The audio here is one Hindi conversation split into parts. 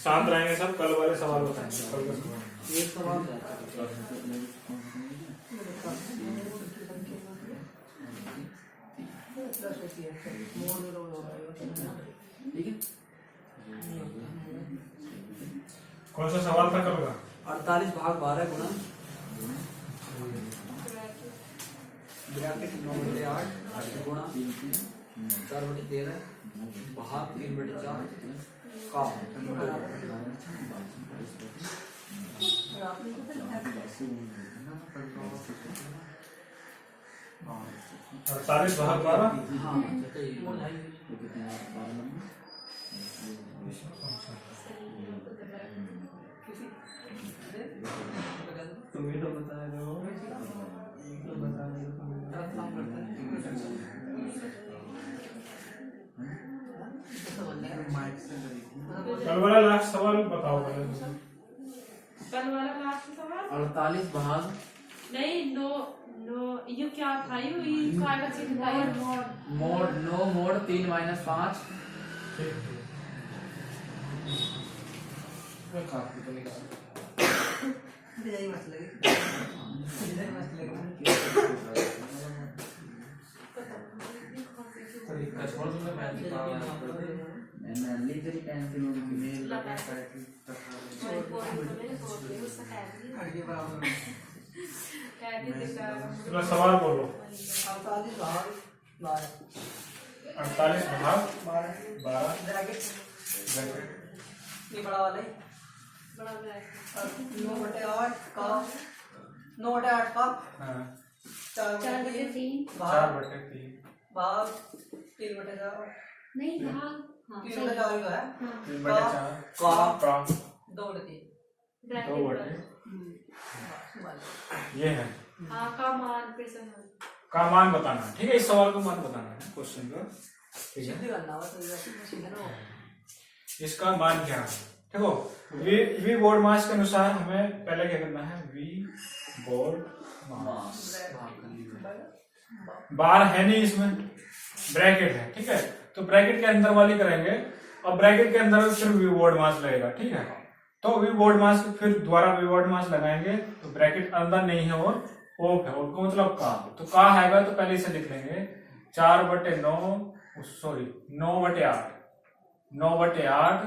शांत रहेंगे सब, कल वाले सवाल बताएंगे। कल का सवाल एक सवाल ठीक है। कौन सा सवाल था कल का? 48 भाग 12 गुणा ब्रैकेट 9/8 गुणा 4/13 भाग 3/4 का 48 भाग 12। हाँ तुम्हें तो बता दो, तो बता कल वाला लास्ट सवाल बताओ पहले। कल वाला लास्ट सवाल 48 भाग नहीं, नो नो ये क्या था? ये कागज से बताइए। मोड 9 मोड 3 - 5 काफी तो निकाल यही मसला है। तरीका छोड़ दो, मैं मैंने तेरी पेंसिल में लगा चलो सवाल बोलो। 48 भाग 12 48 भाग 12 ब्रैकेट ब्रैकेट ये बड़ा वाला है बड़ा ब्रैकेट 9/8 का 9/8 का हाँ 4/3 4/3 भाग 3/4 नहीं भाग, हाँ 3/4 का है 3/4 का 2/3 ब्रैकेट ये है हाँ का मान फिर से का मान बताना है। ठीक है, इस सवाल का मान बताना है क्वेश्चन का। ठीक है, सीधे करना होगा तो सीधे ना इसका मान क्या है? देखो वी बोर्ड मास के अनुसार हमें पहले क्या करना है? वी बोर्ड मास बार है नहीं, इसमें ब्रैकेट है। ठीक है, तो ब्रैकेट के अंदर वाली करेंगे और ब्रैकेट के अंदर फिर वी बोर्ड मास लगेगा। ठीक है, तो वी बोर्ड मास फिर दोबारा वी बोर्ड मास लगाएंगे तो ब्रैकेट अंदर नहीं है और ऑफ है। ऑफ का मतलब का, तो का है तो पहले इसे लिख लेंगे 4/9 सॉरी 9/8 9/8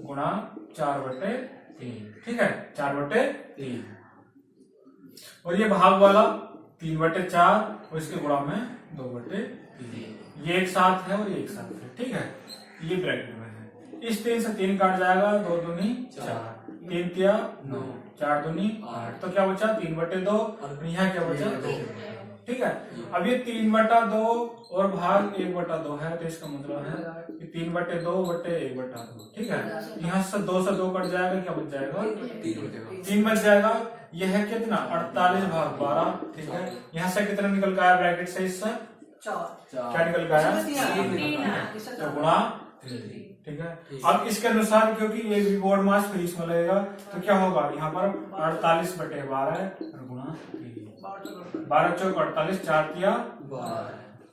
गुणा 4/3। ठीक है, 4/3 और ये भाग वाला 3/4 और इसके गुणा में 2/3। ये एक साथ है और ये एक साथ है। ठीक है, ये ब्रैकेट में है। इस 3 से 3 काट जाएगा, 2 दूनी 4 3 तिया 9 4 दूनी 8, तो क्या बचा? 3/2 और यहाँ क्या बचा? 2। ठीक है, अब ये 3/2 और भाग 1/2 है, तो इसका मतलब है कि 3/2/1/2। ठीक है, यहाँ से 2 से 2 कट जाएगा, क्या बच जाएगा? 3 बच जाएगा। यह है कितना? 48 भाग 12। ठीक है, यहाँ से कितना निकल गया ब्रैकेट से? इससे 4 क्या निकल गया? तो गुणा 3। ठीक है, अब इसके अनुसार क्योंकि ये भी बोर्ड मास फिर इसमें लगेगा तो क्या होगा? यहाँ पर 48/12 और गुणा 12 चौक 48 4 तिया 12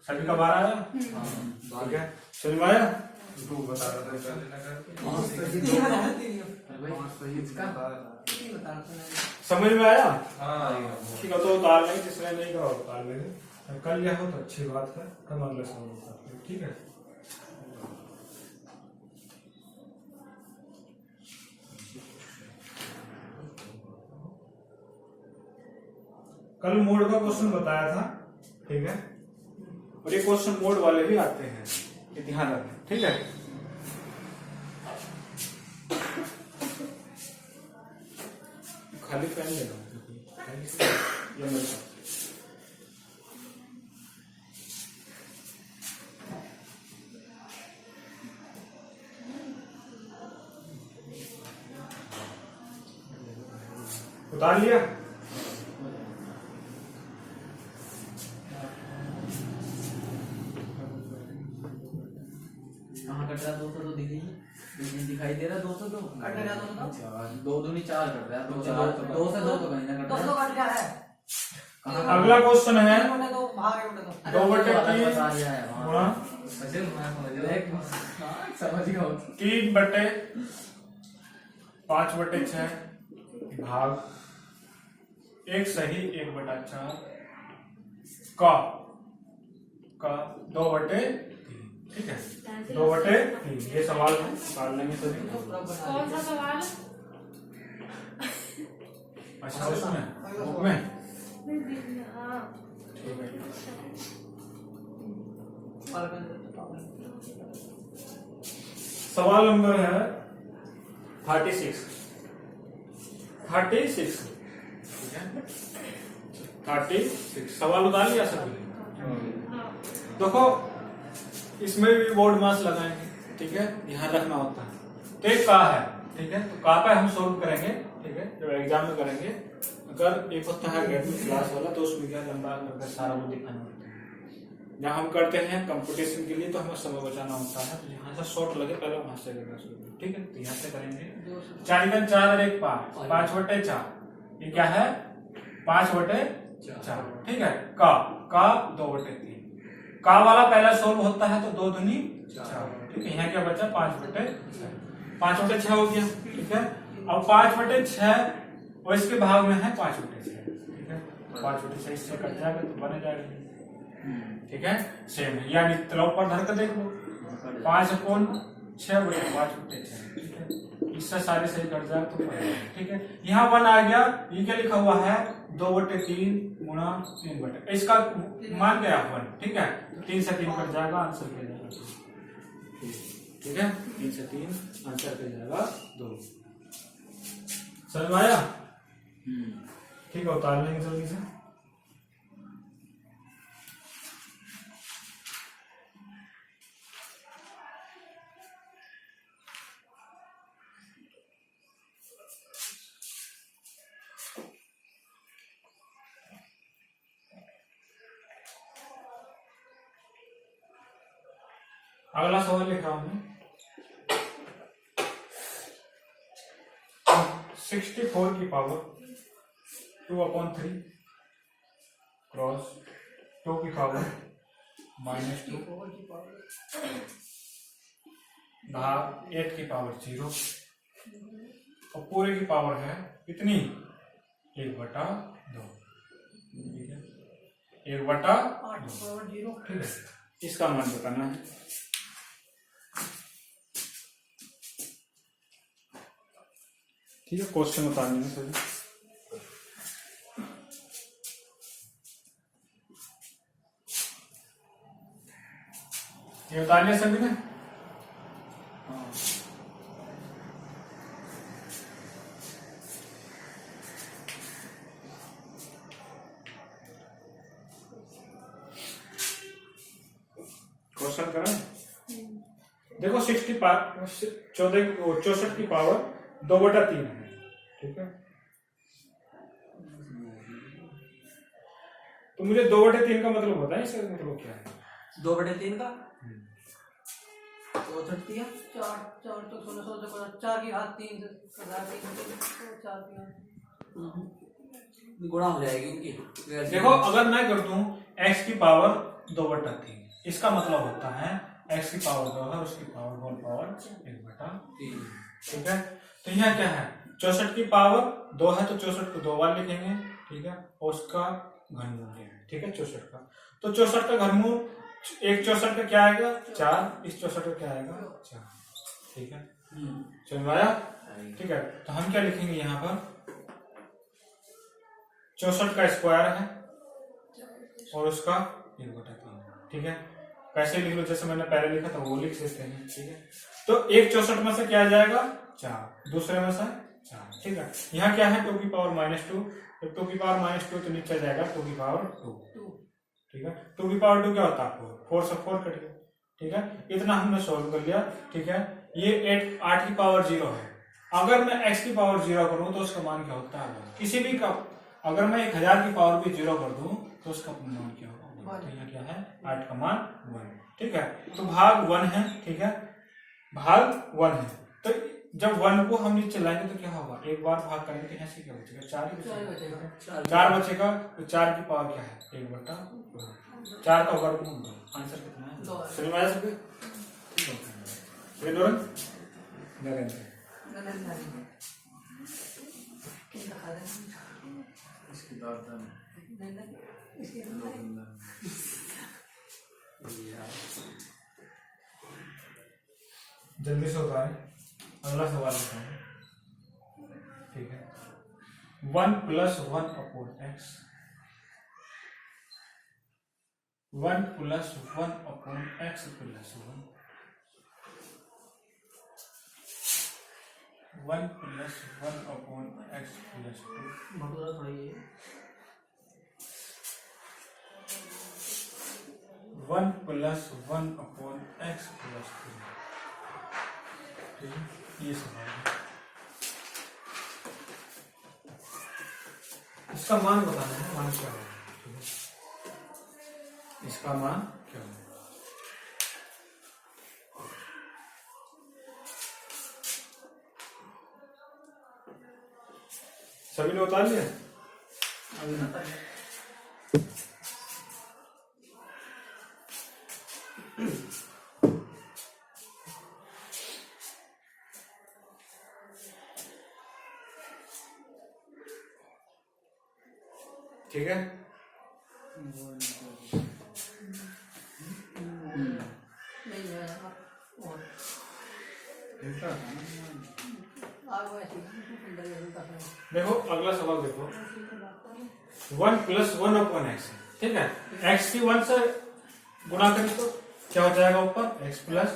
सभी का 12 आया। ठीक है, समझ में आया? तू बता रहा समझ में आया? ठीक है, तो उतार लेंगे, जिसने नहीं करा उतार लेंगे। कल यह हो तो अच्छी बात है, कल अगले सवाल उतार लेंगे। ठीक है, कल मोड का क्वेश्चन बताया था। ठीक है, और ये क्वेश्चन मोड वाले भी आते हैं, ये ध्यान रखें। ठीक है, खाली पेन लेना ये मेरे साथ। उतार लिया? कहाँ कट रहा? 202 दिखाई दे रहा। 202 कट रहा। 2 दूनी 4 कट रहा है। 2 से 2 तो कहीं ना कट रहा है। अगला क्वेश्चन है 2/3 2/3 गुणा सचिन मैं समझ गया। हाँ समझ गया। 3/5/6 भाग 1 सही 1/4 का 2/3। ठीक है 2/3 ये सवाल निकाल लेंगे सभी। कौन सा सवाल? अच्छा उसमें बुक में हाँ ठीक है। सवाल नंबर है 36। ठीक है 36 सवाल उतार लिया सभी। देखो इसमें भी बोर्ड मास लगाएंगे। ठीक है ध्यान रखना होता है। तो एक का है। ठीक है तो का पे हम सोल्व करेंगे। ठीक है जब एग्जाम में करेंगे। अगर एक होता है गेट में क्लास वाला तो उसमें क्या लंबा लगता सारा वो दिखाना होता है। जब हम करते हैं कंपटीशन के लिए तो हमें समय बचाना होता है। तो यहाँ से शॉर्ट लगे पहले वहां से करना शुरू करें। ठीक है तो यहाँ से करेंगे 4 और 1 5 5/4 ये क्या है 5/4। ठीक है का 2/3 का वाला पहला सोल्व होता है तो 2 दूनी 4। ठीक है यहाँ क्या बचा 5/6 5/6 हो गया। ठीक है अब 5/6 और इसके भाग में है 5/6। ठीक है 5/6 इससे कट जाएगा तो बने जाएगा। ठीक है सेम है यानी तलाव पर धर कर देख लो 5/6 बटे 5/6। ठीक है इससे सारे सही कट जाएगा तो ठीक है यहाँ 1 आ गया। ये क्या लिखा हुआ है 2/3 गुणा 3/। इसका मान गया 1। ठीक है 3 से 3 कट जाएगा आंसर क्या जाएगा। ठीक है 3 से 3 आंसर क्या जाएगा 2। समझ में आया। ठीक है उतार लेंगे जल्दी से। अगला सवाल लिख रहा हूं 64 की पावर 2/3 क्रॉस 2 की पावर -2 भाग 8 की पावर 0 और पूरे की पावर है कितनी 1/2। ठीक है 1/2। ठीक है इसका मान बताना है। ठीक है क्वेश्चन बता देंगे सभी। ये बता लिया सभी ने। क्वेश्चन करें देखो 64 की पावर 2/3 है। ठीक है तो मुझे 2/3 का मतलब बताएं इसका मतलब क्या है 2/3 का 64 दिया 4 तो 16 4 की घात 3 4 गुणा हो जाएगी इनकी। देखो अगर मैं कर दूं x की पावर 2/3 इसका मतलब होता है x की पावर 2 है उसकी पावर होल पावर 1/3। ठीक है तो यहाँ क्या है 64 की पावर 2 है तो 64 को 2 बार लिखेंगे। ठीक है और उसका घनमूल है। ठीक है 64 का तो 64 का घनमूल एक 64 का क्या आएगा 4 इस 64 का क्या आएगा 4। ठीक है समझ में आया। ठीक है तो हम क्या लिखेंगे यहाँ पर 64 का स्क्वायर है और उसका 1/3। ठीक है कैसे लिख लो जैसे मैंने पहले लिखा था वो लिख सकते हैं। ठीक है तो एक 64 में से क्या आ जाएगा 4 दूसरे में से 4। ठीक है यहाँ क्या है 2 की पावर -2 तो 2 की पावर -2 तो नीचे जाएगा 2 की पावर 2। ठीक है 2 की पावर 2 क्या होता है 4 से 4 कट गया। ठीक है इतना हमने सोल्व कर लिया। ठीक है ये 8 की पावर 0 है। अगर मैं x की पावर 0 करूं तो उसका मान क्या होता है किसी भी का अगर मैं 1000 की पावर भी 0 कर दूं तो उसका मान क्या होगा तो यहाँ क्या है 8 का मान 1। ठीक है तो भाग 1 है। ठीक है भाग 1 है तो जब 1 को हम नीचे लाएंगे तो क्या होगा एक बार भाग करेंगे तो यहाँ से क्या बचेगा 4 बचेगा तो 4 की पावर क्या है 1/4 का वर्गमूल आंसर कितना है दो है। समझ में आया सबके? नरेंद्र नरेंद्र किनका खा रहे इसकी बात है हैं? इसके जल्दी से होता है। अगला सवाल बताओ। ठीक है, 1 + 1 upon x, 1 + 1 upon x plus 1, 1 + 1 upon x plus 2, bhatura थोड़ा ये 1 + 1 अपॉन एक्स प्लस 3। ठीक है, ये सवाल है। इसका मान बताना है, मान क्या होगा। ठीक है, इसका मान क्या होगा। सभी ने उतार लिया? अभी ना ठीक है, नहीं है और आग वैसी अंदर ये का है। देखो अगला सवाल देखो, 1 + 1 अपॉन एक्स, ठीक है, एक्स की 1 से गुणा करें तो क्या हो जाएगा ऊपर x प्लस,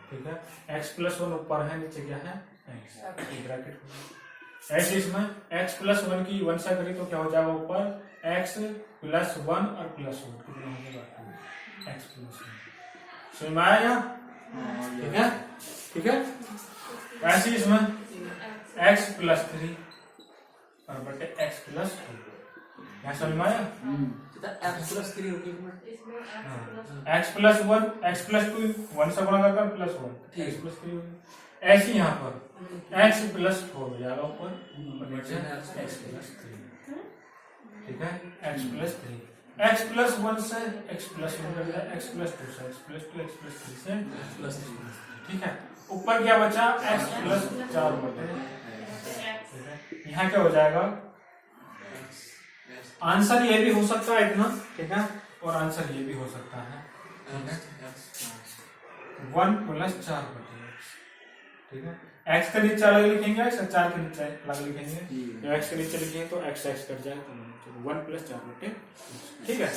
ठीक है, x + 1 ऊपर है, नीचे क्या है x, ब्रैकेट ऐसे इसमें x + 1 की 1 से करी तो क्या हो जाएगा ऊपर x + 1 और +1 कितना हो जाएगा x + 1। समझ में आया? ठीक है, ठीक है, ऐसे इसमें x + 3 और बटे x + 2, यहाँ समझ में आया? x+3 होगी x + 1 x + 2 1 से गुणा कर +1 x + 3 ऐसे यहाँ पर x + 4 हो जाएगा ऊपर और नीचे x + 3, ठीक है, x + 3, x + 1 से x + 1 कर दिया, x + 2 से x + 2 x + 3 से x+3, ठीक है, ऊपर क्या बचा x + 4 बटे, ठीक है, यहाँ क्या हो जाएगा, आंसर ये भी हो सकता है इतना, ठीक है, और आंसर ये भी हो सकता है, ठीक है, 1 + 4 बटे x, ठीक है, x के नीचे अलग लिखेंगे, x 4 के नीचे अलग लिखेंगे, जब x के नीचे लिखेंगे तो x कट जाएगा तो 1 + 4 बटे, ठीक है,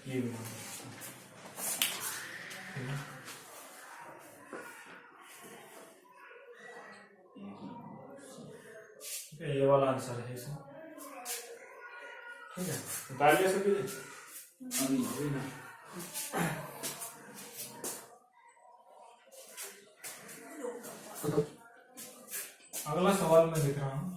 ये भी ये वाला आंसर है इसमें, ठीक है, निकाल लिया सभी ने? अभी ना अगला सवाल मैं लिख रहा हूं,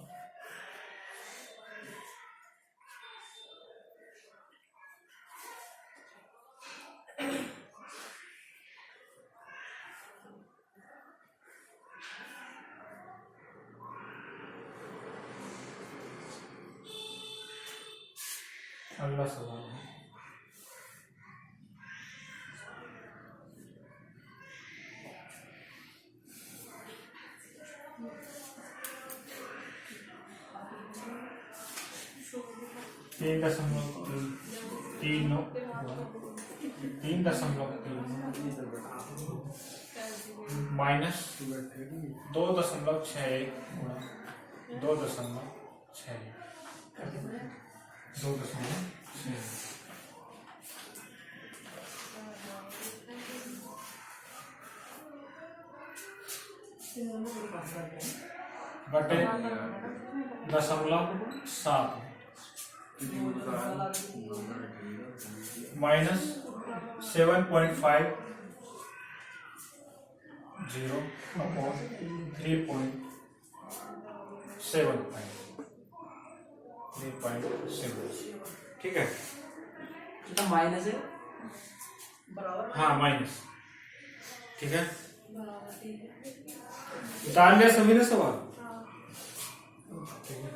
अगला सवाल है, तीन दशमलव तीन 3.3 माइनस 2.61 गुणा 2.61 बटे 0.7 माइनस 7.50 अपॉन 3.75, ठीक है, कितना माइनस है बराबर हाँ माइनस, ठीक है, डाल दिया सभी ने सवाल, ठीक है,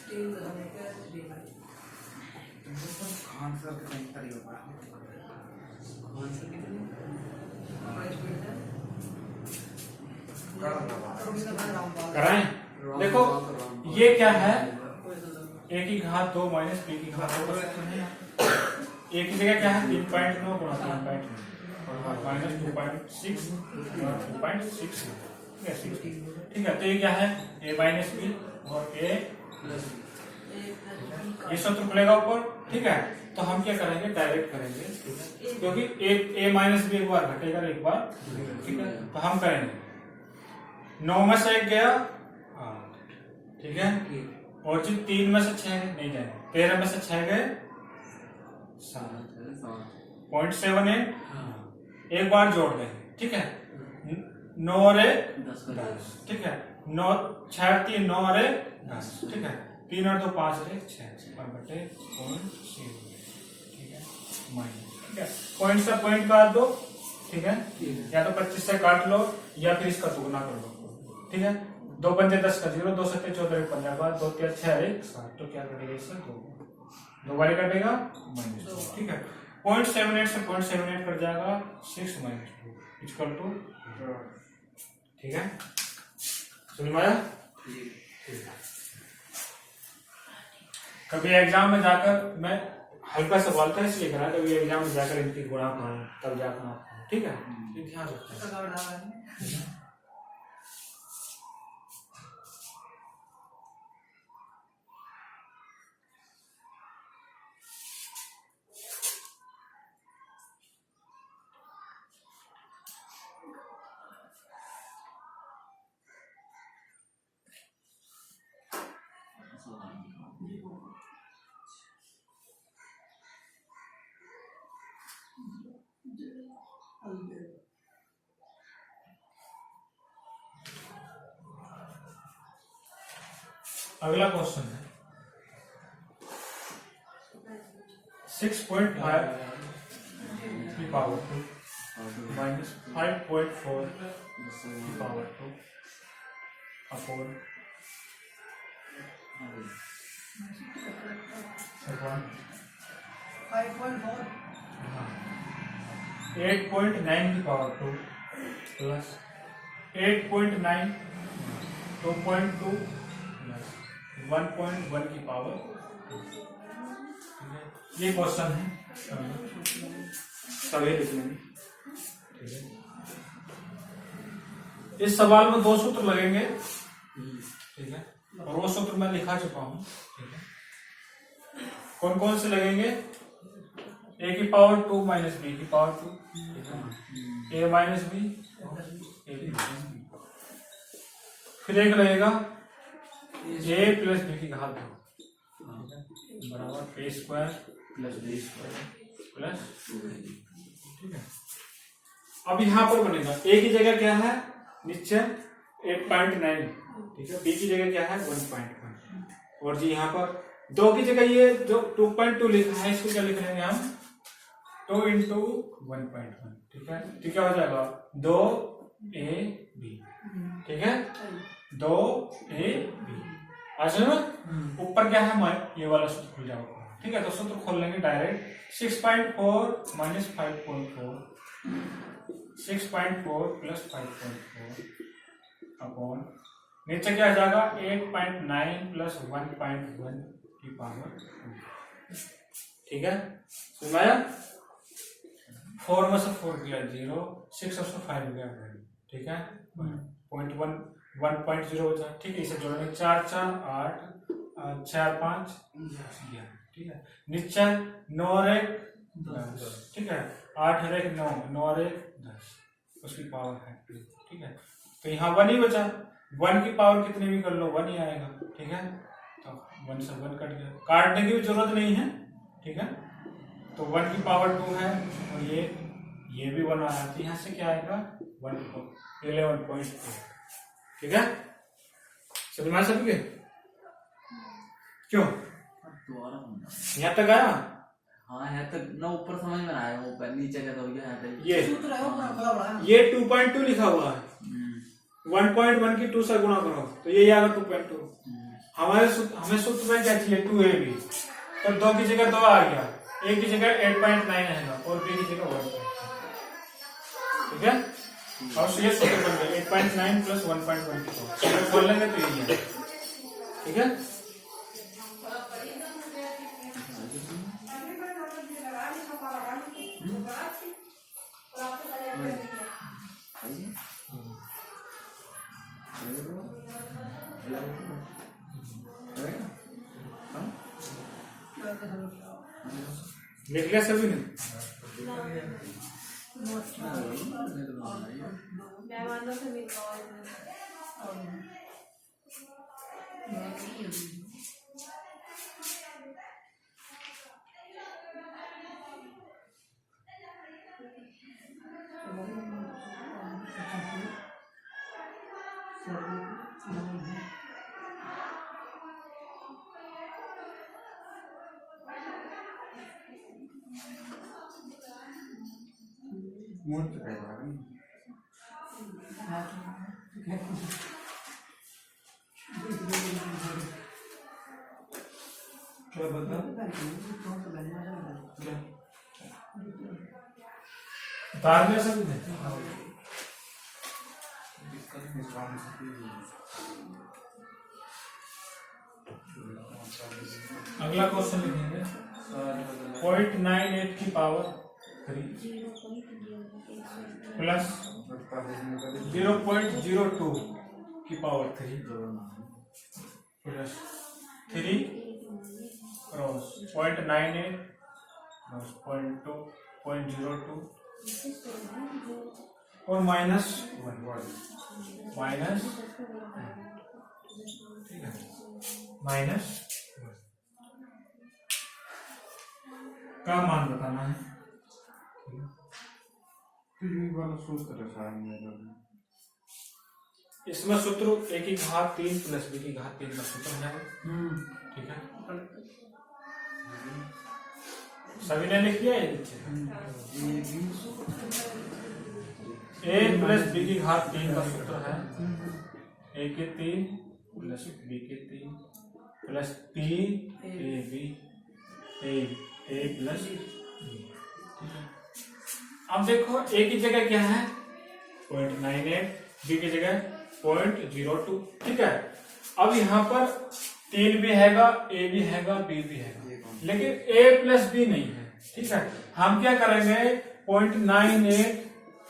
3.3 आंसर कितना होगा आंसर कितना कराएं? देखो ये क्या है, a की घात 2 माइनस b की घात 2 a की जगह क्या है 3.9 गुणा 3.9 माइनस 2.6 2.6 ठीक है। तो ये क्या है a माइनस बी और a ये सूत्र खुलेगा ऊपर, ठीक है। तो हम क्या करेंगे, डायरेक्ट करेंगे क्योंकि a माइनस बी एक बार घटेगा एक बार, ठीक है। तो हम करेंगे 9 में से 1 गया 8, ठीक है। और जो 3 में से 6 नहीं जाए, 13 में से 6 गए 0.78 एक बार जोड़ देंगे, ठीक है। 9 और 1 10, ठीक है। 9 6 3 9 और 1 10, ठीक है। 3 और 2 5 और 1 6 बटे 0.6, ठीक है माइनस, ठीक है। पॉइंट से पॉइंट काट दो, ठीक है। या तो 25 से काट लो या फिर इसका दुगना कर लो, ठीक है। 2 पंजे 10 का 0, 2 7 14 15 बाद 2 3 6 1 7, तो क्या कटेगा इससे 2 बारी कटेगा माइनस, ठीक है। 0.78 से 0.78 कट जाएगा 6 माइनस 2 इक्वल टू, ठीक है। समझ में आया? कभी एग्जाम में जाकर मैं हल्का सवाल था इसलिए करा, कभी एग्जाम में जाकर इनकी गुणा करूँ तब जाकर आप, ठीक है। ध्यान रखना। अगला क्वेश्चन है 6.5 की पावर 2 माइनस 5.4 की पावर 2 अपॉन 8.9 की पावर 2 प्लस 8.9 2.2 1.1 की पावर, ये क्वेश्चन है सभी लिख लेंगे, ठीक है। इस सवाल में 2 सूत्र लगेंगे, ठीक है। और वो सूत्र मैं लिखा चुका हूं, ठीक है। कौन कौन से लगेंगे, a की पावर 2 माइनस b की पावर 2, a माइनस b, फिर एक लगेगा a प्लस b की घात 2 बराबर a square plus b square plus, ठीक है। अब यहाँ पर बनेगा a की जगह क्या है नीचे 8.9, ठीक है। b की जगह क्या है 1.1 और जी यहाँ पर 2 की जगह ये जो 2.2 लिखा है इसको क्या लिख लेंगे हम 2 इंटू 1.1, ठीक है। तो क्या हो जाएगा 2ab, ठीक है। 2ab ऊपर क्या है ये वाला सूत्र खुल जाएगा, ठीक है। तो सूत्र खोल लेंगे डायरेक्ट 6.4 माइनस 5.4 6.4 प्लस 5.4 अपॉन नीचे क्या आ जाएगा 8.9 प्लस 1.1 की पावर, ठीक है। सुनाया 4 में से 4 गया 0, 6 में से 5 गया 1, ठीक है। 1.0 हो जाए, ठीक है। इसे जोड़ेंगे 4 4 8 4 5 11, ठीक है। नीचे 9 और 1 10, ठीक है। 8 और 1 9, 9 और 1 10 उसकी पावर है 2, ठीक है। तो यहाँ 1 ही बचा, 1 की पावर कितनी भी कर लो 1 ही आएगा, ठीक है। तो 1 से 1 कट गया, काटने की भी जरूरत नहीं है, ठीक है। तो 1 की पावर 2 है और ये भी 1 आया, तो यहाँ से क्या आएगा 11.4, ठीक है। समझ में सबके क्यों यहाँ तक आया? हाँ है तो ना ऊपर समझ में आया, ऊपर नीचे का तो ये 2.2 लिखा हुआ है, 1.1 की 2 से गुणा करो तो ये आएगा 2.2। हमें सूत्र में क्या चाहिए 2ab, तो 2 की जगह 2 आ गया, a की जगह 8.9 आएगा और b की जगह 1, ठीक है। और ये सूत्र बन गया 8.9 प्लस 1.24 अगर खोल लेंगे तो यही है, ठीक है। लिख लिया सभी ने? मेहमानों से मिलता क्या बता उतार लिया सभी ने? अगला क्वेश्चन लिखेंगे 0.98 की पावर 3 प्लस 0.02 की पावर 3 प्लस 3 क्रॉस 0.98 प्लस 0.02 और माइनस ठीक है माइनस का मान बताना है। वाला सूत्र है शायद मेरे में। इसमें सूत्र a की घात 3 प्लस b की घात 3 का सूत्र है, ठीक है। सभी ने लिख लिया ये नीचे a प्लस b की घात 3 का सूत्र है a के 3 प्लस b के 3 plus 3ab a plus b, ठीक है। अब देखो a की जगह क्या है 0.98, b की जगह 0.02, ठीक है। अब यहाँ पर 3 भी हैगा, a भी हैगा, b भी हैगा, लेकिन a प्लस b नहीं है, ठीक है। हम क्या करेंगे 0.98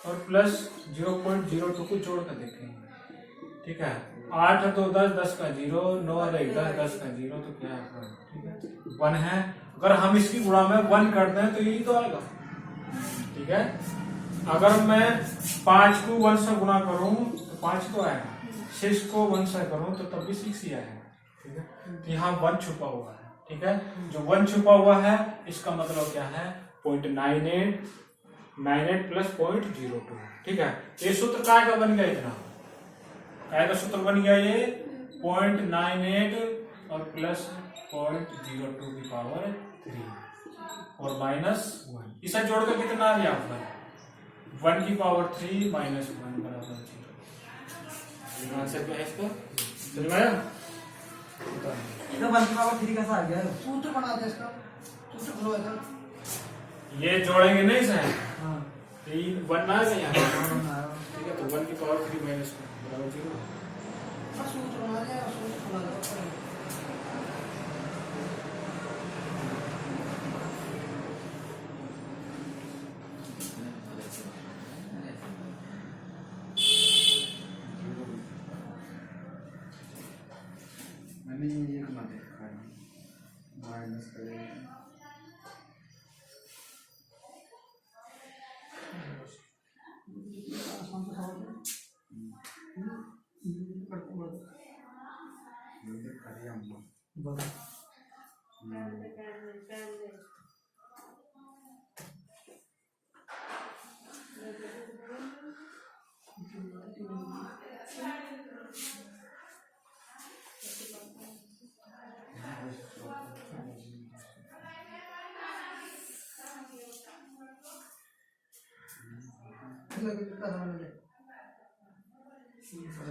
और प्लस 0.02 को जोड़ कर देखेंगे, ठीक है। 8 और 2 10, 10 का 0, 9 और 1 10, 10 का 0, तो क्या है 1, ठीक है 1 है। अगर हम इसकी गुणा में 1 कर दें तो यही तो आएगा, ठीक है। अगर मैं 5 को 1 से गुणा करूं तो 5 तो आएगा, 6 को 1 से करूं तो तब भी 6 ही आएगा, ठीक है। तो यहाँ 1 छुपा हुआ है, ठीक है। जो 1 छुपा हुआ है इसका मतलब क्या है 0.98 प्लस 0.02, ठीक है। ये सूत्र काय का बन गया, इतना काय का सूत्र बन गया ये 0.98 और प्लस 0.02 की पावर 3 और माइनस 1, इसे जोड़कर कितना आ गया 1 की पावर 3 माइनस 1 बराबर 0। आंसर क्या है इसका, समझ में आया? इधर 1 की पावर 3 कैसा आ गया? सूत्र बना दे इसका, सूत्र खोलो इधर। ये जोड़ेंगे नहीं सर, हाँ 1 ना है यहाँ, ठीक है। तो 1 की पावर 3 माइनस 1 बराबर 0। सूत्र बना दे, सूत्र बना दे। मैंने ये ना देखा है माइनस करेंगे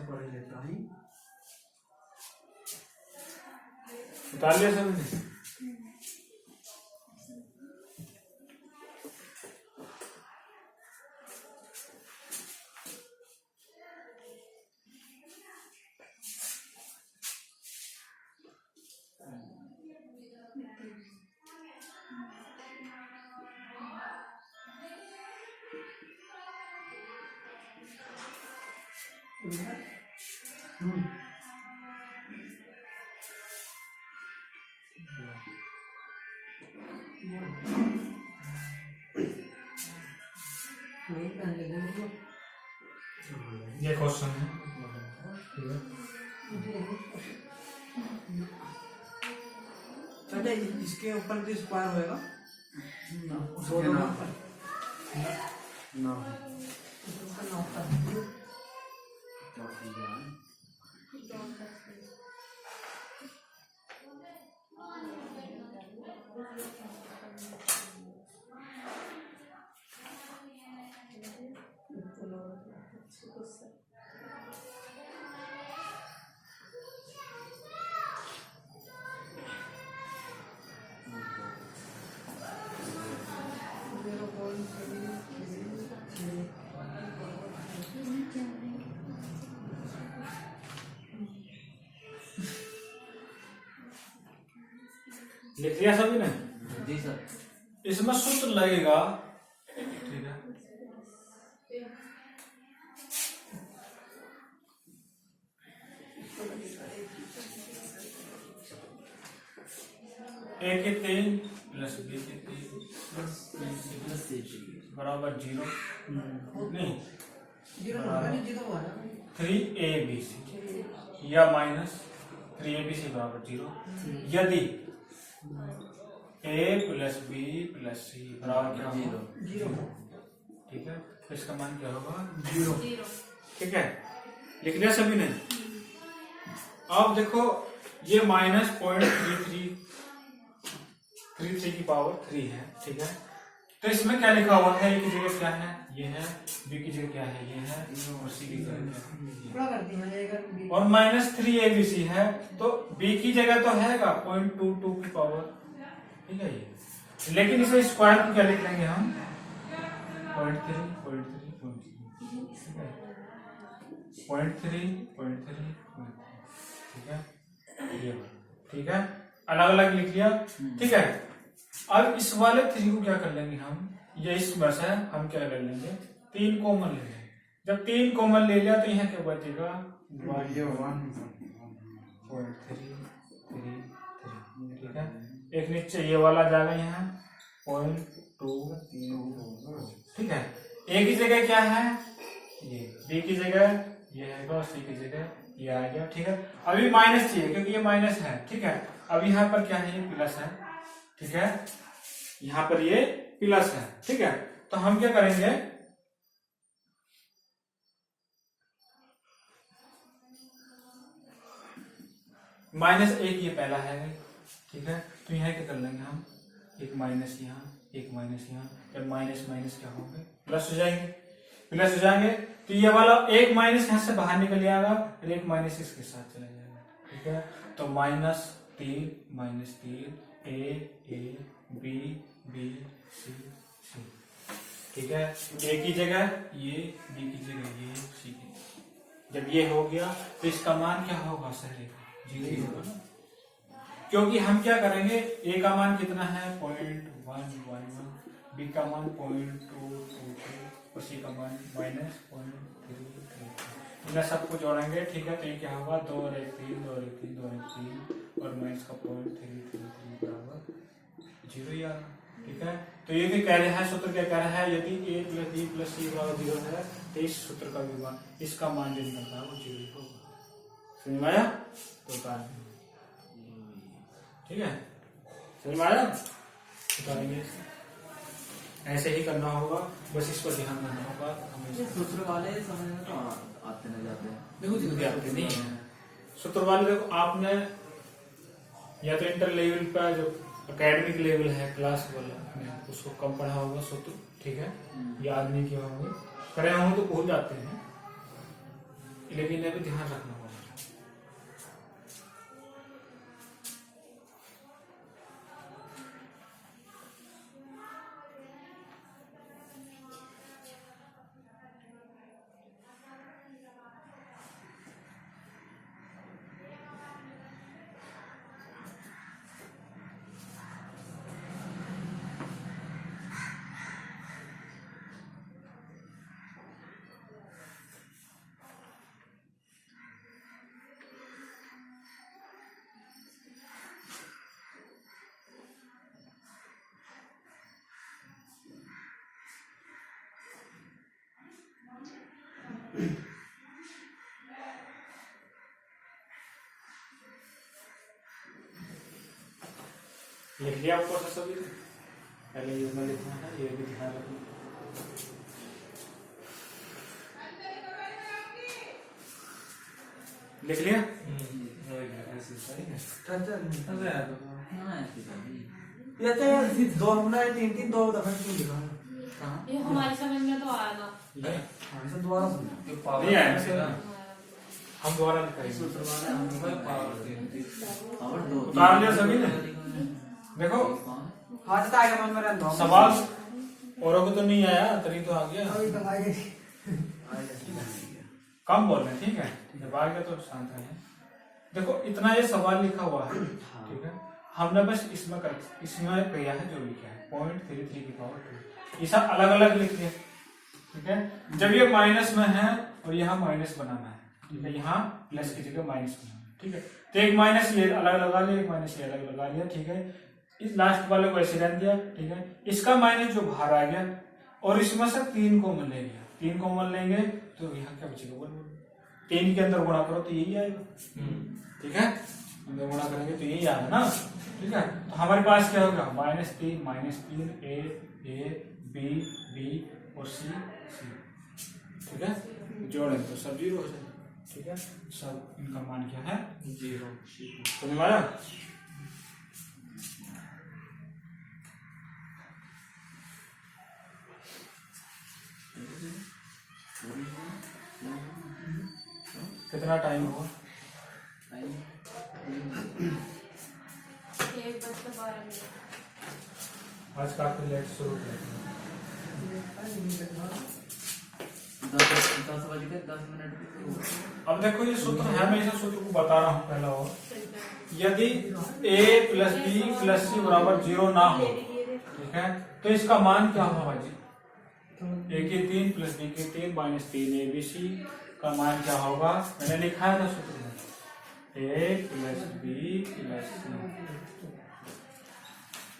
पढ़ लेता हूँ। उतार लिया सभी ने? वही पहन ले देखो ये क्वेश्चन है, ठीक है। अच्छा इसके ऊपर भी स्क्वायर होएगा ना उसके नाम पर ना उसका नाम था लिख लिया सभी ने? जी सर। इसमें सूत्र लगेगा, ठीक है। ए के 3 प्लस बी के 3 प्लस बराबर 0 नहीं जीरो नहीं जीरो हुआ ना 3abc या माइनस 3abc बराबर 0 यदि a प्लस बी प्लस सी बराबर क्या होगा? जीरो ठीक है, तो इसका मान क्या होगा? 0। 0। ठीक है, लिख लिया सभी ने? अब देखो ये माइनस 0.33 की पावर 3 है, ठीक है। तो इसमें क्या लिखा हुआ है? ए की जगह क्या है? ये है। बी की जगह क्या है? ये है। और सी की जगह क्या है? पूरा करती हैं ये और माइनस 3abc है, तो b की जगह तो है 0.22 की पावर, ठीक है ये। लेकिन इसे स्क्वायर को क्या लिख लेंगे हम? 0.3 ठीक है, 0.3 ठीक है, ये ठीक है, अलग अलग लिख लिया, ठीक है। अब इस वाले 3 को क्या कर लेंगे हम? ये इस बस है, हम क्या कर लेंगे? 3 कॉमन ले लेंगे। जब 3 कॉमन ले लिया तो यहाँ क्या बचेगा? 1.3 ठीक है। एक नीचे ये वाला जाएगा यहाँ 0.2, ठीक है। ए की जगह क्या है? ये। बी की जगह ये है और सी की जगह ये आ गया, ठीक है। अभी माइनस चाहिए क्योंकि ये माइनस है, ठीक है। अब यहाँ पर क्या है? ये प्लस है, ठीक है। यहाँ पर ये प्लस है, ठीक है। तो हम क्या करेंगे? माइनस 1 ये पहला है, ठीक है। तो यहाँ क्या कर लेंगे हम? एक माइनस यहाँ, एक माइनस यहाँ, जब माइनस माइनस क्या होंगे? प्लस हो जाएंगे, प्लस हो जाएंगे। तो ये वाला एक माइनस यहाँ से बाहर निकल जाएगा और एक माइनस इसके साथ चला जाएगा, ठीक है। तो -3 ए बी बी सी सी, ठीक है। ए की जगह ये, बी की जगह ये, सी की जगह। जब ये हो गया तो इसका मान क्या होगा? सर 0 होगा ना, क्योंकि हम क्या करेंगे? ए का मान कितना है? 0.111, बी का मान 0.222 और सी का मान -0.333। इन्हें सबको जोड़ेंगे, ठीक है। तो ये क्या होगा? 2 और 1 3, 2 और 1 3, 2 और 1 3 और माइनस का 0.333 बराबर 0 ही आ रहा, ठीक है। तो ये भी कह रहे हैं, सूत्र क्या कह रहा है? यदि a प्लस बी प्लस सी बराबर 0 है तो इस सूत्र का भी मान, इसका मान जो निकलता है वो 0 होगा। समझ में आया? तो ठीक है, समझ में आया? उतारेंगे, ऐसे ही करना होगा, बस इस पर ध्यान देना होगा हमें। सूत्र वाले समझ में तो आते नहीं जाते हैं। देखो जल्दी आते नहीं है सूत्र वाले। देखो आपने या तो इंटर लेवल पर जो एकेडमिक लेवल है क्लास वाला, उसको कम पढ़ा होगा सूत्र, ठीक है, याद नहीं किया होगा, करे होंगे तो भूल जाते हैं, लेकिन इन्हें भी ध्यान रखना होगा। लिख लिया आपको सभी ने? पहले ये में लिखना है, ये भी ध्यान रखना। लिख लिया? ऐसे सही है। ये तो यार दो हमने तीन दो दफा क्यों लिखा है? ये हमारी समझ में तो आया ना। ऐसे दोबारा सुनो। नहीं आया हम दोबारा लिखेंगे। उतार लिया सभी ने? देखो हाथ तो आएगा मन में रहता हूँ। सवाल औरों को तो नहीं आया, तरी तो आ गया। अभी तक आएगा। कम बोल रहे हैं, ठीक है? जब आ गया तो शांत रहे। देखो इतना ये सवाल लिखा हुआ है, ठीक है? हमने बस इसमें किया है जो लिखा है 0.33 की पावर 2। ये सब अलग अलग लिख दिया, ठीक है? जब ये माइनस में है और यहाँ माइनस बनाना है, ठीक है? यहाँ प्लस की जगह माइनस बनाना है, ठीक है? तो एक माइनस ये अलग लगा लिया, एक माइनस ये अलग लगा लिया, ठीक है? इस लास्ट वाले को ऐसे रहने दिया, ठीक है? इसका माइनस जो बाहर आ गया और इसमें से 3 कॉमन ले लिया, 3 कॉमन लेंगे तो यहाँ क्या बचेगा 1। 3 के अंदर गुणा करो तो यही आएगा, ठीक है? अंदर गुणा करेंगे तो यही आएगा ना, ठीक है? तो हमारे पास क्या होगा -3 ए बी बी और सी, ठीक है? जोड़ेंगे तो सब 0 हो जाएगा, ठीक है? सब इनका मान क्या है 0। समझ में आया? कितना टाइम हुआ? 1:12 आज काफी लेट शुरू किया। 10:10 अब देखो ये सूत्र है, मैं इस सूत्र को बता रहा हूँ पहला और यदि a + b + c = 0 ना हो, ठीक है? तो इसका मान क्या होगा जी? a की 3 + b की 3 - 3 abc का मान क्या होगा? मैंने लिखा है ना सूत्र में, a + b + c,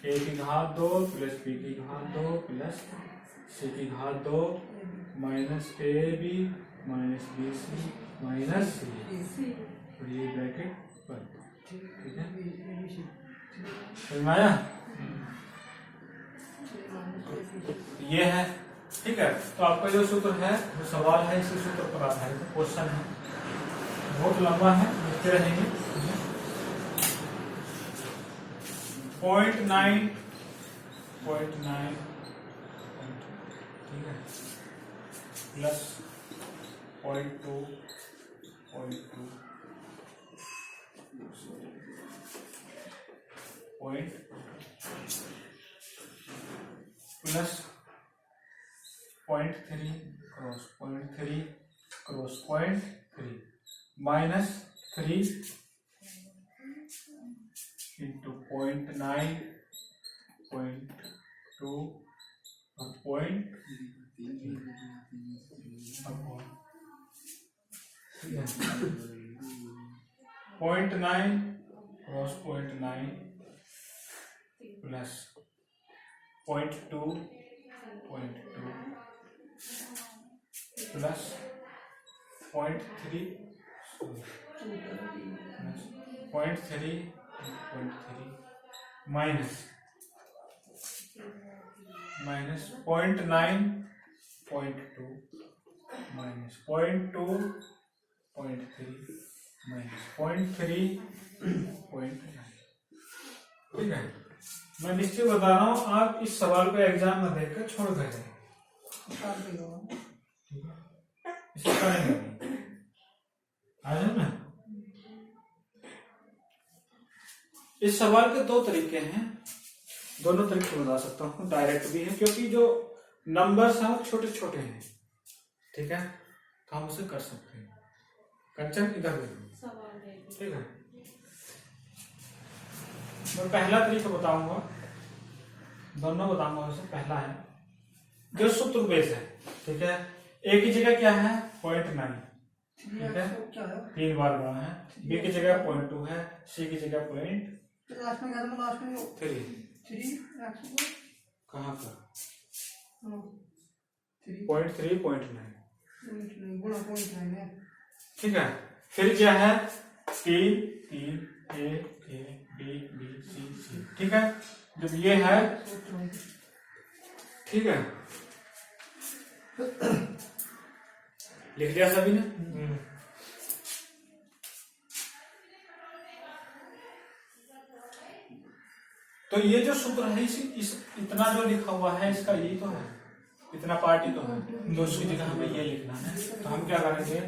a की घात 2 + b की घात 2 + c की घात 2 - ab - bc - c, और ये ब्रैकेट बंद, ठीक है? समझ में आया? ये है, ठीक है? तो आपका जो सूत्र है, जो सवाल है, इसी सूत्र पर आधारित क्वेश्चन है, बहुत लंबा है, लिखते रहेंगे। 0.9, ठीक है? Plus 0.2 plus 0.3 cross 0.3 cross 0.3 -3 into 0.9 0.2 और 0.9 cross 0.9 plus 0.2 plus 0.3 minus 0.9 0.2 minus 0.2 0.3 minus 0.3 0.9, ठीक है? मैं निश्चित बता रहा हूँ, आप इस सवाल को एग्जाम में देखकर छोड़ देंगे, इसे करेंगे आज ना। इस सवाल के 2 तरीके हैं, दोनों तरीके बता सकता हूँ। डायरेक्ट भी है क्योंकि जो नंबर्स हैं वो छोटे छोटे हैं, ठीक है? तो हम उसे कर सकते हैं। कंचन इधर देखो, ठीक है? मैं पहला तरीका बताऊंगा, दोनों बताऊंगा। वैसे पहला है जो सूत्र बेस है, ठीक है? a की जगह क्या है 0.9, ठीक है? 3 बार बड़ा है। b की जगह 0.2 है, c की जगह 0.3 कहाँ पर 0.3 0.9, गुणा पॉइंट है। ठीक है, फिर क्या है 3 3 A A B B C C। ठीक है, जब ये है, ठीक है, लिख लिया सभी ने। तो ये जो सूत्र है इस इतना जो लिखा हुआ है इसका यही तो है, इतना पार्ट ही तो है, दूसरी जगह हमें ये लिखना है। तो हम क्या करेंगे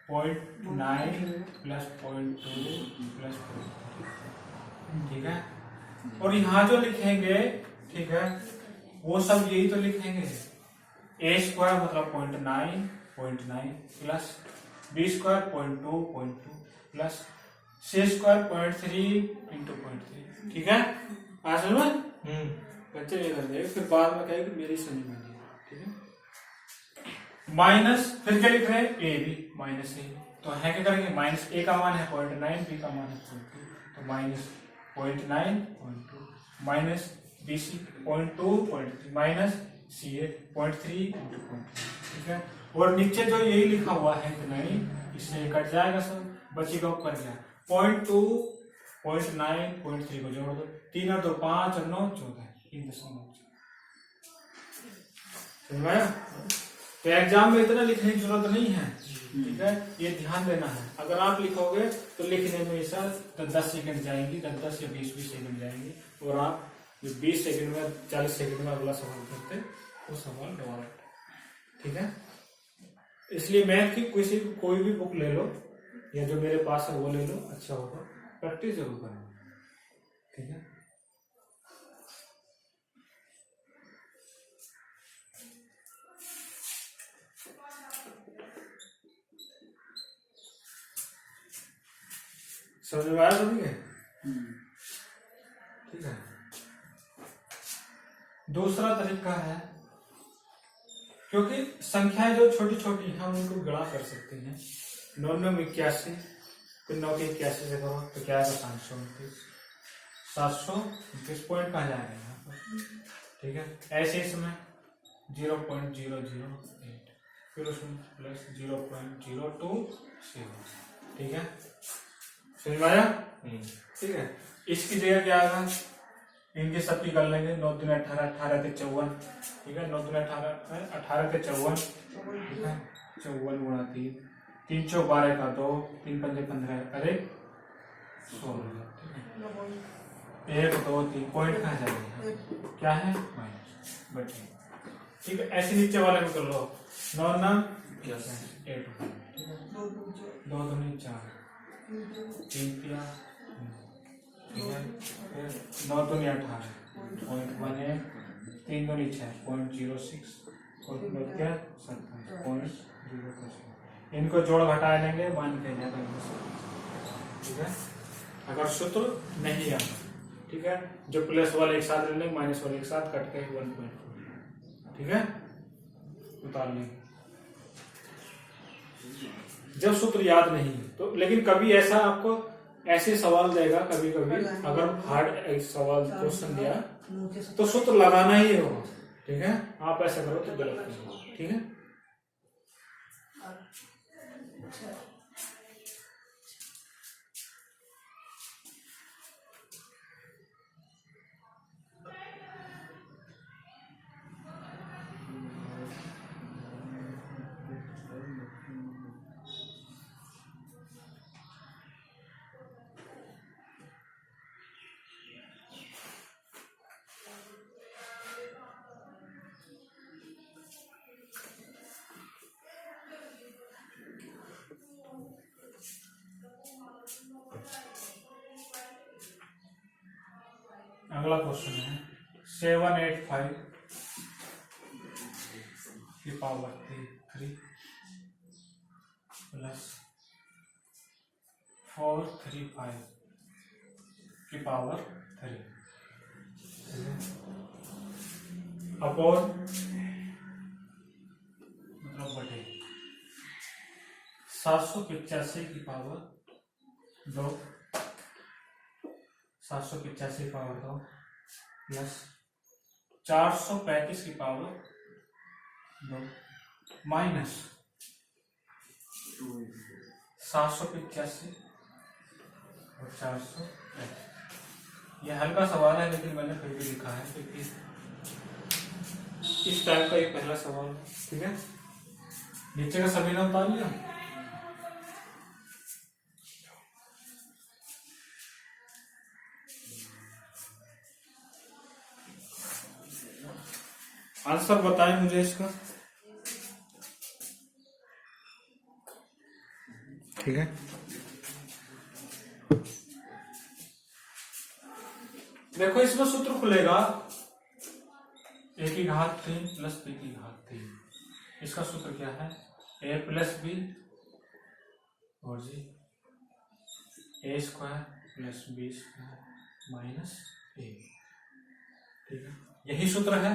0.9 प्लस 0.2 प्लस 0.3। ठीक है, और यहाँ जो लिखेंगे, ठीक है, वो सब यही तो लिखेंगे। a स्क्वायर मतलब 0.9 plus b square 0.2 plus c square 0.3 into 0.3। ठीक है, आज समझ में बच्चे ये कर देंगे, फिर बाद में कहेंगे मेरी समझ में नहीं। ठीक है, माइनस फिर क्या लिख रहे हैं ए बी माइनस ए, तो है क्या करेंगे माइनस ए का मान है 0.9, बी का मान है 0.2, तो minus 0.9 0.2 minus B C 0.2 0.3 minus C A 0.3 into 0.3। ठीक है, और नीचे जो यही लिखा हुआ है इतना ही, इससे कट जाएगा सब, बचेगा ऊपर क्या 0.2 0.9 0.3 को जोड़ दो, 3 और 2 5 और 9 14, 3.9। समझ आया? तो एग्जाम में इतना लिखने की जरूरत नहीं है। ठीक है, ये ध्यान देना है, अगर आप लिखोगे तो लिखने में ऐसा 10 सेकंड जाएंगी, 10 या 20 सेकंड जाएंगे, और आप 20 सेकंड में 40 सेकंड में अगला सवाल करते वो सवाल दोबारा। ठीक है, इसलिए मैथ की कोई भी बुक ले लो या जो मेरे पास है वो ले लो, अच्छा होगा, प्रैक्टिस जरूर करना। ठीक है, समझ में आया सभी के? ठीक है, दूसरा तरीका है, क्योंकि संख्याएं जो छोटी छोटी हैं हम उनको गणा कर सकते हैं। 9 9 81, फिर 9 के 81 से करो तो क्या आएगा 729, 729 पॉइंट कहाँ जाएगा यहाँ पर। ठीक है, ऐसे इसमें 0.008, फिर उसमें प्लस 0.027। ठीक है, समझ में आया? ठीक है, इसकी जगह क्या आएगा, इनकी सबकी कर लेंगे, 9 दूनी 18, 18 के 54। ठीक है, 9 दूनी 18, 18 के 54। ठीक है, 54 गुणा 3, 3 चौक 12 का 2, 3 पंजे 15, अरे 16। ठीक है, 1 2 3 पॉइंट कहाँ जाएगा, क्या है माइनस बटे। ठीक है, ऐसे नीचे वाले में कर लो, 9 9 8। ठीक है, 2 दूनी 4, 3 3। ठीक है, 9 दूनी 18, 0.18, 3 दूनी 6, 0.06 और क्या 27, 0.06। इनको जोड़ घटा लेंगे, मान के जाएगा। ठीक है, अगर सूत्र नहीं आता, ठीक है, जो प्लस वाले एक साथ ले लेंगे, माइनस वाले एक साथ कट के 1.4। ठीक है, उतार लेंगे। जब सूत्र याद नहीं तो, लेकिन कभी ऐसा आपको ऐसे सवाल देगा, कभी कभी अगर हार्ड सवाल क्वेश्चन दिया तो सूत्र लगाना ही होगा। ठीक है, आप ऐसा करो तो गलत नहीं। ठीक है, अगला क्वेश्चन है 785 की पावर 3 प्लस 435 की पावर 3 अपॉन मतलब बटे 785 की पावर 2, 785 पावर 2 प्लस 435 की पावर 2 माइनस 785 और 400। ये हल्का सवाल है लेकिन मैंने फिर भी लिखा है क्योंकि इस टाइप का एक पहला सवाल है। ठीक है, नीचे का सभी ने उतार लिया। आंसर बताएं मुझे इसका। ठीक है, देखो इसमें सूत्र खुलेगा a की घात 3 प्लस b की घात 3। इसका सूत्र क्या है? a प्लस बी और जी a square plus B square minus a। ठीक है, यही सूत्र है।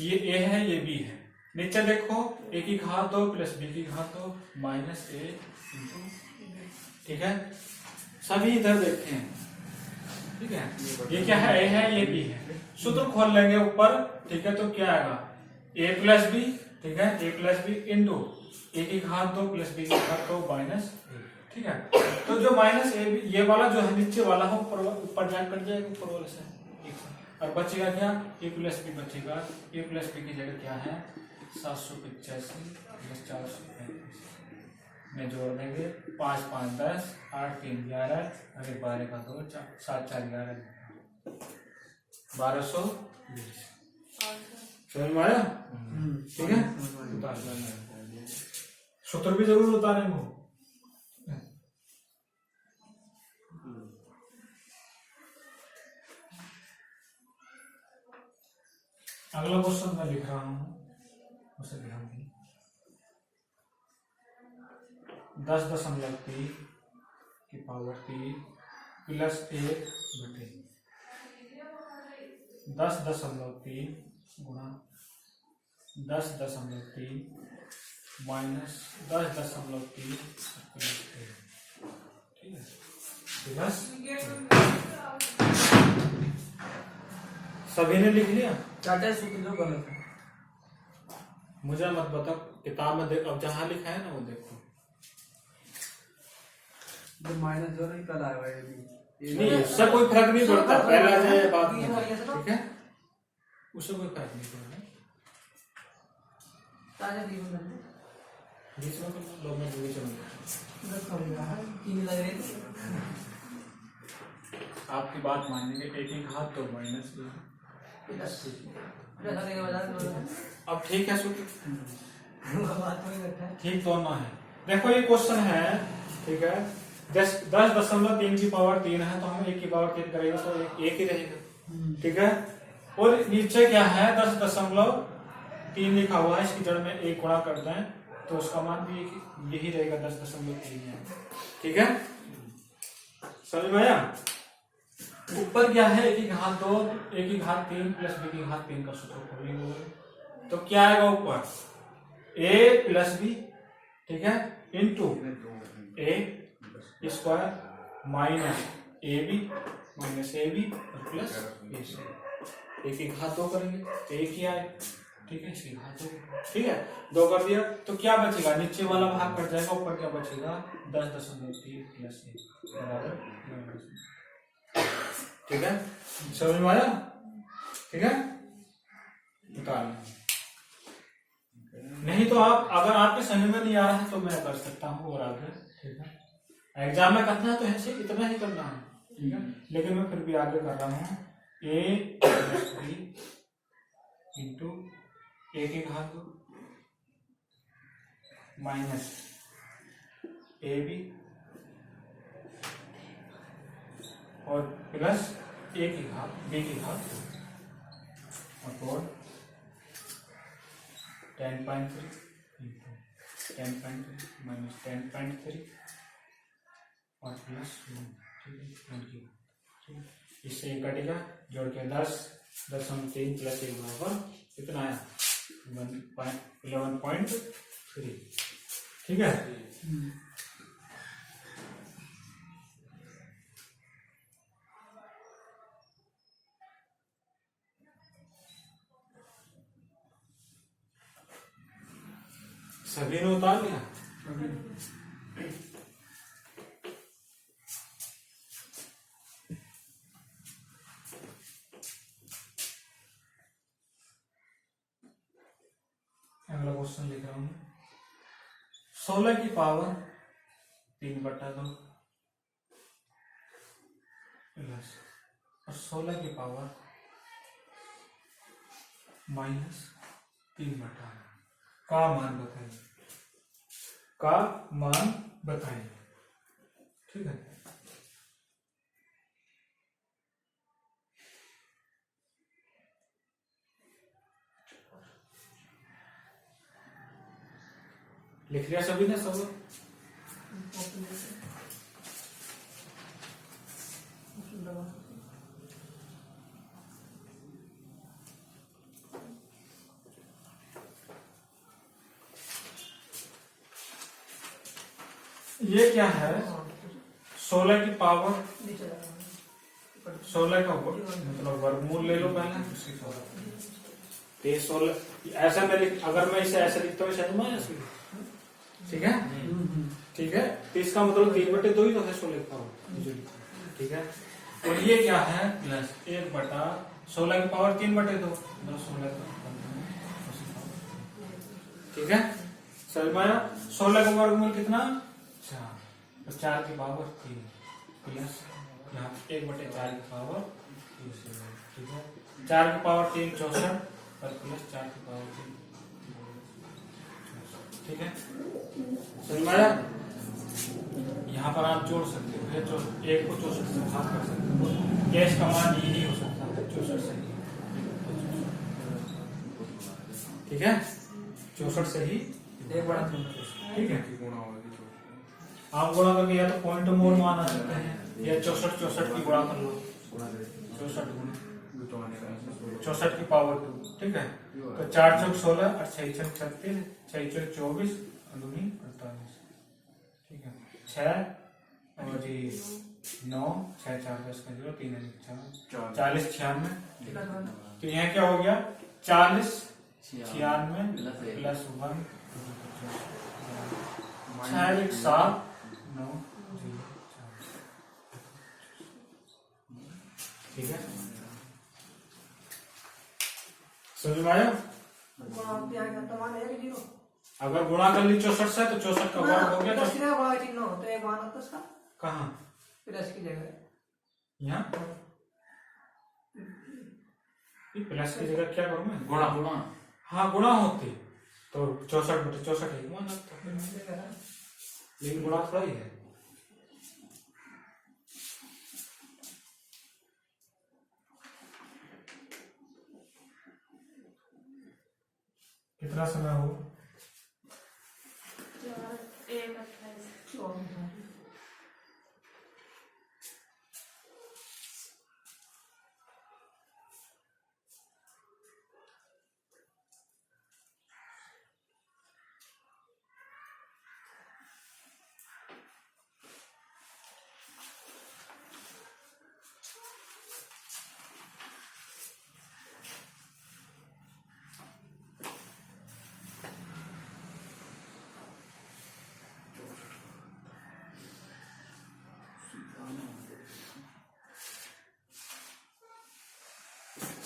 ये a है, ये b है। नीचे देखो a की घात 2 प्लस b की घात 2 माइनस a इंटू। ठीक है, सभी इधर देखें। ठीक है, ये क्या है? a है, ये b है। सूत्र खोल लेंगे ऊपर। ठीक है, तो क्या आएगा? a plus B. ठीक है, a plus B into a की घात 2 प्लस b की घात 2 माइनस a। ठीक है, तो जो माइनस a ये वाला जो है नीचे वाला हो ऊपर जाए कट जाएगा ऊपर वाले से। और बचेगा क्या? a प्लस बी बचेगा। a प्लस बी की जगह क्या है? 785 प्लस 435 में जोड़ देंगे। 5 5 10, 8 3 11, अरे 12 का 2 7 4 11, 1220। समझ में आया? ठीक है, सूत्र भी जरूर उतारेंगे। अगला क्वेश्चन मैं लिख रहा हूं, उसे ध्यान दें। 10.3 की पावर 3 प्लस 1 बटे 10.3 गुणा 10.3 माइनस 10.3 प्लस 1। ठीक है, प्लस सभी ने लिख लिया। चाचा सूत्र जो गलत है मुझे मत बताओ, किताब में अब जहां लिखा है ना वो देखो। जो माइनस जो नहीं कल आएगा ये नहीं, उससे कोई फर्क नहीं पड़ता। पहला है बात में, ठीक है, उससे कोई फर्क नहीं पड़ता। ताजा जीवन में बीच में तो लोग में दूरी चल दस हो गया है, 3 लग रहे थे। आपकी बात मानेंगे। a की घात 2 माइनस b। अब ठीक है सूत्र, ठीक दोनों है। देखो ये क्वेश्चन है। ठीक है, 10.3 की पावर 3 है तो हम 1 की पावर 3 करेंगे तो एक ही रहेगा। ठीक है, और नीचे क्या है? 10.3 लिखा हुआ है, इसकी जड़ में 1 गुणा कर दें तो उसका मान भी यही रहेगा 10.3। ठीक है, समझ में आया? ऊपर क्या है? a की घात 2 a की घात 3 प्लस b की घात 3 का सूत्र खोलेंगे तो क्या आएगा ऊपर? a plus B. ठीक है, into a square minus A B minus A B और प्लस a की घात 2 करेंगे तो एक ही आए। ठीक है, इसकी घात 2। ठीक है, 2 कर दिया तो क्या बचेगा? नीचे वाला भाग कट जाएगा, ऊपर क्या बचेगा? 10.3 प्लस 1 बराबर। ठीक है, समझ में आया? ठीक है, निकाल नहीं तो आप अगर आपके समझ में नहीं आ रहा है तो मैं कर सकता हूँ और आगे। ठीक है, एग्जाम में करना है तो ऐसे इतना ही करना है। ठीक है, लेकिन मैं फिर भी आगे कर रहा हूँ। a plus B into a की घात 2 माइनस ए बी और प्लस a की घात b की घात और 10.3 इंटू 10.3 माइनस 10.3 और प्लस 1 की। इससे ये कटेगा, जोड़ के 10.3 प्लस 1 बराबर कितना आया? 11.3। ठीक है, सभी ने उतार लिया। अगला क्वेश्चन लिख रहा हूं 16 की पावर 3/2 प्लस और 16 की पावर -3/2 का मान बताइए, का मान बताइए। ठीक है, लिख लिया सभी ने सब? ये क्या है? 16 की पावर 16 का मतलब वर्गमूल ले लो पहले, तो ये 16 ऐसा मैं अगर मैं इसे ऐसे लिखता हूँ शायद मैं ऐसे, ठीक है ठीक है, तो इसका मतलब 3/2 ही तो है 16 की पावर। ठीक है, और ये क्या है? प्लस 1/16 की पावर 3/2 16 का। ठीक है, समझ में आया? 16 का वर्गमूल कितना? 4, तो 4 की पावर 3 प्लस यहाँ 1/4 की पावर 3। ठीक है, 4 की पावर 3 64 और प्लस 4 की पावर 3। ठीक है, समझ में आया? यहाँ पर आप जोड़ सकते हो, एक को 64 से भाग कर सकते हो, कैश का मान यही हो सकता है 64 से ही। ठीक है, 64 से ही एक बड़ा। ठीक है, आप गुणा करके या तो पॉइंट मोड मान आ सकते हैं या 64 की गुणा कर लो, 64 की पावर 2। ठीक है, तो 4 चौक 16 और 6 चौक 36, 6 चौक 24 और 2 48। ठीक है, 6 और ये 9, 6 4 10 का 0, 3 40 96। तो यहाँ क्या हो गया? 40 96 प्लस 1 6 7 9 0 4। ठीक है, समझ में आया? अगर गुणा कर ली 64 से तो 64 का वर्ग हो गया। कहाँ? यहाँ प्लस की जगह क्या करूँ मैं? गुणा गुणा हाँ, गुणा होती तो 64/64 ही मान लगता, लेकिन गुणा थोड़ा ही है। कितना समय हो? 1:28।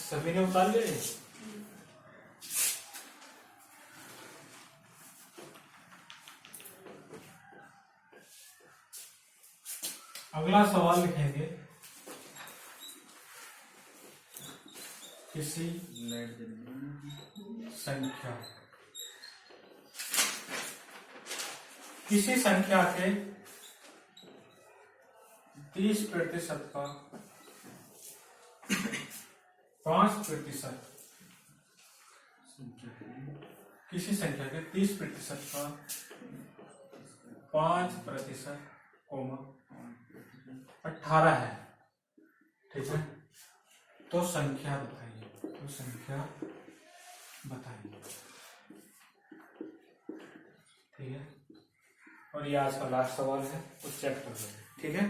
सभी ने उतार लिए? अगला सवाल लिखेंगे, किसी संख्या के 30% का 5%, किसी संख्या के 30% का 5% कोमा 18 है। ठीक है, तो संख्या बताइए, तो संख्या बताइए। ठीक है, और ये आज का लास्ट सवाल है, तो चेक कर लो। ठीक है,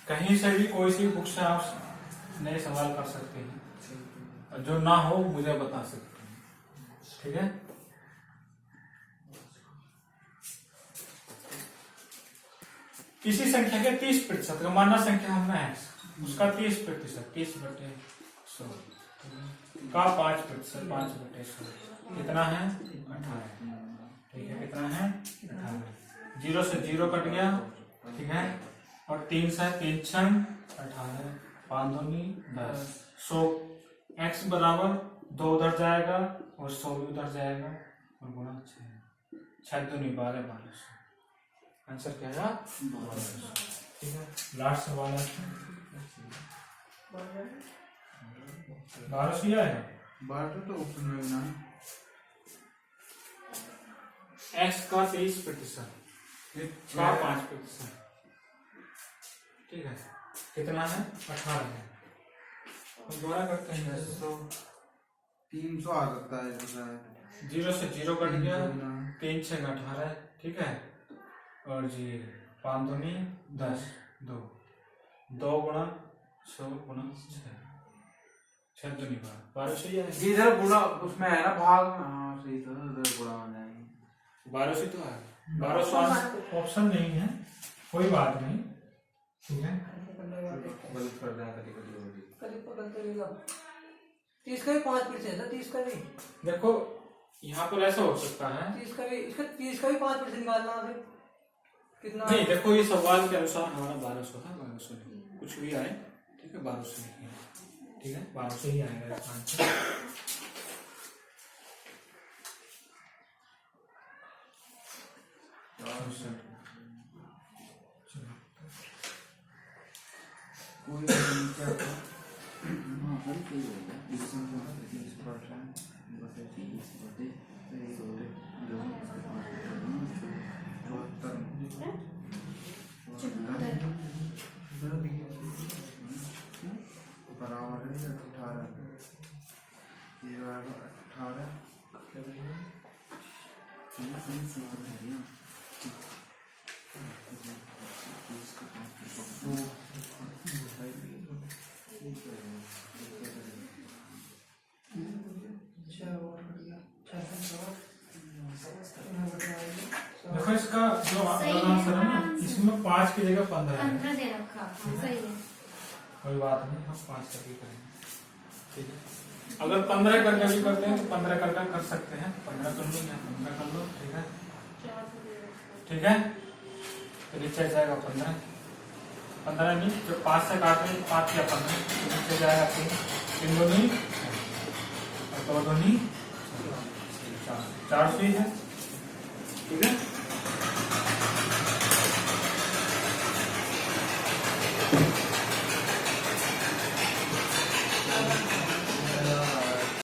कहीं से भी कोई सी बुक से आप नए सवाल कर सकते हैं, और जो ना हो मुझे बता सकते हैं। ठीक है, किसी संख्या के 30% का मानना संख्या हमने है उसका 30%, 30/100 का 5%, 5/100 कितना है 18। ठीक है, कितना है 18। 0 से 0 कट गया, ठीक है, और 3 से 3 छंग 18, 5 दूनी 10। 100 x बराबर 2 उधर जाएगा और 100 भी उधर जाएगा और गुणा 6 दूनी 12, 1200। आंसर क्या है 1200। ठीक है, लास्ट सवाल है 1200 ही आएगा। 12 तो ऑप्शन में ना x का 30% का 5%, ठीक है, कितना है 18 है। हम दोबारा करते हैं 300 आ सकता है ऐसा है। 0 से 0 कट गया, 3 6 18, ठीक है, और जी 5 दूनी 10, 2 गुणा 100 गुणा 6 दूनी 1200 ही है। इधर गुणा उसमें है ना भाग में, हाँ सही था, इधर गुणा हो जाएगी। 1200 तो है, 1200 ऑप्शन नहीं है, कोई बात नहीं, ठीक है। गलत कर रहा है कभी-कभी। कभी पकड़ते रहेगा 30 का भी 5% है, 30 का भी, देखो यहाँ पर ऐसा हो सकता है 30 का भी, इसका 30 का भी 5% निकालना है फिर कितना। नहीं, देखो ये सवाल के अनुसार हमारा 1200 है, 1200 नहीं, कुछ भी आए, ठीक है, 1200 नहीं है, ठीक है, 1200 ही आएगा इसका आंसर। कोई क्या हाँ पर सही होगा। इसमें जो है 30% बटे 30 बटे 100 जो इसके 74 बराबर है 18। ये बराबर 18 देखो इसका जो आंसर है ना, इसमें 5 की जगह 15 है, 15 दे रखा, हाँ, सही है। कोई बात नहीं, हम 5 करके करेंगे, ठीक है। अगर 15 करके भी करते हैं तो 15 करके कर सकते हैं, 15 कर लो या 15 कर लो, ठीक है, ठीक है। तो नीचे जाएगा 15, 15 नहीं, जो 5 से काटते हैं 5 या 15, तो नीचे जाएगा 3 दूनी और 2 दूनी 4, 400 ही है।